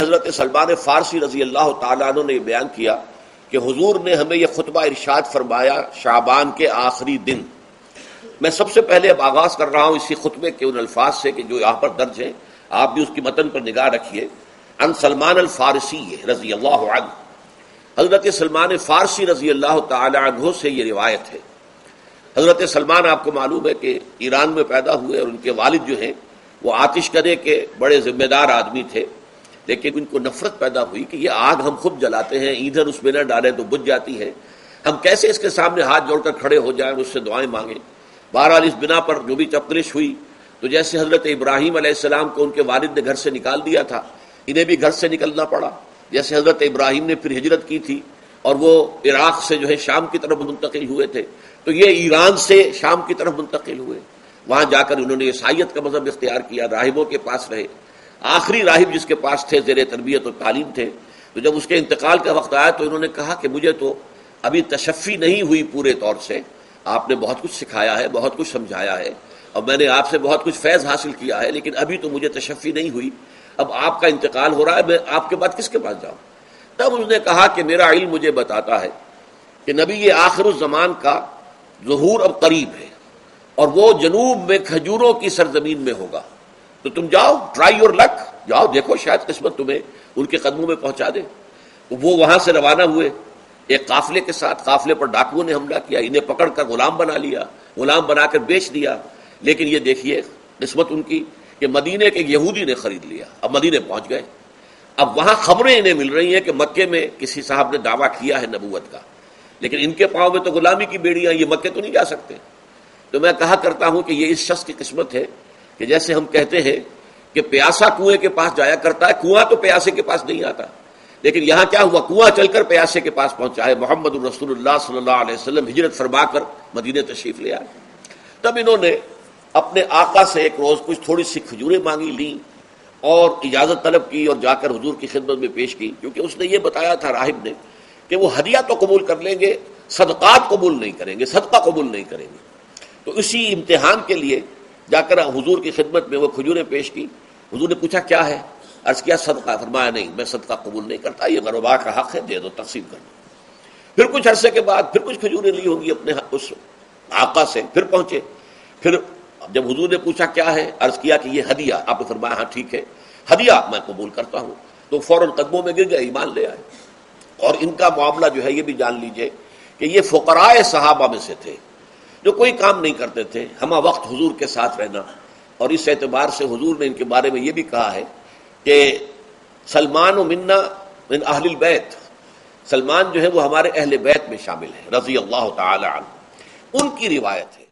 حضرت سلمان فارسی رضی اللہ تعالیٰ عنہ نے بیان کیا کہ حضور نے ہمیں یہ خطبہ ارشاد فرمایا شعبان کے آخری دن. میں سب سے پہلے اب آغاز کر رہا ہوں اسی خطبے کے ان الفاظ سے کہ جو یہاں پر درج ہیں، آپ بھی اس کی متن پر نگاہ رکھیے. ان سلمان الفارسی رضی اللہ عنہ، حضرت سلمان فارسی رضی اللہ تعالی عنہ سے یہ روایت ہے. حضرت سلمان آپ کو معلوم ہے کہ ایران میں پیدا ہوئے اور ان کے والد جو ہیں وہ آتش کدے کے بڑے ذمہ دار آدمی تھے، لیکن ان کو نفرت پیدا ہوئی کہ یہ آگ ہم خود جلاتے ہیں، ایندھن اس میں نہ ڈالیں تو بجھ جاتی ہے، ہم کیسے اس کے سامنے ہاتھ جوڑ کر کھڑے ہو جائیں اور اس سے دعائیں مانگیں. بہرحال اس بنا پر جو بھی چپکلش ہوئی تو جیسے حضرت ابراہیم علیہ السلام کو ان کے والد نے گھر سے نکال دیا تھا، انہیں بھی گھر سے نکلنا پڑا. جیسے حضرت ابراہیم نے پھر ہجرت کی تھی اور وہ عراق سے جو ہے شام کی طرف منتقل ہوئے تھے، تو یہ ایران سے شام کی طرف منتقل ہوئے. وہاں جا کر انہوں نے عیسائیت کا مذہب اختیار کیا، راہبوں کے پاس رہے. آخری راہب جس کے پاس تھے زیر تربیت اور تعلیم تھے، تو جب اس کے انتقال کا وقت آیا تو انہوں نے کہا کہ مجھے تو ابھی تشفی نہیں ہوئی پورے طور سے، آپ نے بہت کچھ سکھایا ہے، بہت کچھ سمجھایا ہے اور میں نے آپ سے بہت کچھ فیض حاصل کیا ہے، لیکن ابھی تو مجھے تشفی نہیں ہوئی. اب آپ کا انتقال ہو رہا ہے، میں آپ کے بعد کس کے پاس جاؤں؟ تب اس نے کہا کہ میرا علم مجھے بتاتا ہے کہ نبی آخر الزمان کا ظہور اب قریب ہے اور وہ جنوب میں کھجوروں کی سرزمین میں ہوگا، تو تم جاؤ، ٹرائی یور لک، جاؤ دیکھو شاید قسمت تمہیں ان کے قدموں میں پہنچا دے. وہ وہاں سے روانہ ہوئے ایک قافلے کے ساتھ. قافلے پر ڈاکوؤں نے حملہ کیا، انہیں پکڑ کر غلام بنا لیا، غلام بنا کر بیچ دیا. لیکن یہ دیکھیے قسمت ان کی کہ مدینے کے یہودی نے خرید لیا. اب مدینے پہنچ گئے. اب وہاں خبریں انہیں مل رہی ہیں کہ مکے میں کسی صاحب نے دعویٰ کیا ہے نبوت کا، لیکن ان کے پاؤں میں تو غلامی کی بیڑیاں، یہ مکے تو نہیں جا سکتے. تو میں کہا کرتا ہوں کہ یہ اس شخص کی قسمت ہے کہ جیسے ہم کہتے ہیں کہ پیاسا کنویں کے پاس جایا کرتا ہے، کنواں تو پیاسے کے پاس نہیں آتا، لیکن یہاں کیا ہوا، کنواں چل کر پیاسے کے پاس پہنچا ہے. محمد الرسول اللہ صلی اللہ علیہ وسلم ہجرت فرما کر مدینے تشریف لے آئے. تب انہوں نے اپنے آقا سے ایک روز کچھ تھوڑی سی کھجوریں مانگی، لیں اور اجازت طلب کی اور جا کر حضور کی خدمت میں پیش کی، کیونکہ اس نے یہ بتایا تھا راہب نے کہ وہ ہدیہ تو قبول کر لیں گے، صدقات قبول نہیں کریں گے، صدقہ قبول نہیں کریں گے. تو اسی امتحان کے لیے جا کر حضور کی خدمت میں وہ کھجوریں پیش کی. حضور نے پوچھا کیا ہے، عرض کیا صدقہ. فرمایا نہیں، میں صدقہ قبول نہیں کرتا، یہ غربا کا حق ہے، دے دو، تقسیم کر دو. پھر کچھ عرصے کے بعد پھر کچھ کھجوریں لی ہوں گی اپنے اس آقا سے، پھر پہنچے. پھر جب حضور نے پوچھا کیا ہے، عرض کیا کہ یہ ہدیہ. آپ نے فرمایا ہاں ٹھیک ہے، ہدیہ میں قبول کرتا ہوں. تو فوراً قدموں میں گر گئے، ایمان لے آئے. اور ان کا معاملہ جو ہے یہ بھی جان لیجئے کہ یہ فقراء صحابہ میں سے تھے جو کوئی کام نہیں کرتے تھے، ہمہ وقت حضور کے ساتھ رہنا. اور اس اعتبار سے حضور نے ان کے بارے میں یہ بھی کہا ہے کہ سلمان و منا من اہل البیت، سلمان جو ہے وہ ہمارے اہل بیت میں شامل ہے رضی اللہ تعالی عنہ. ان کی روایت ہے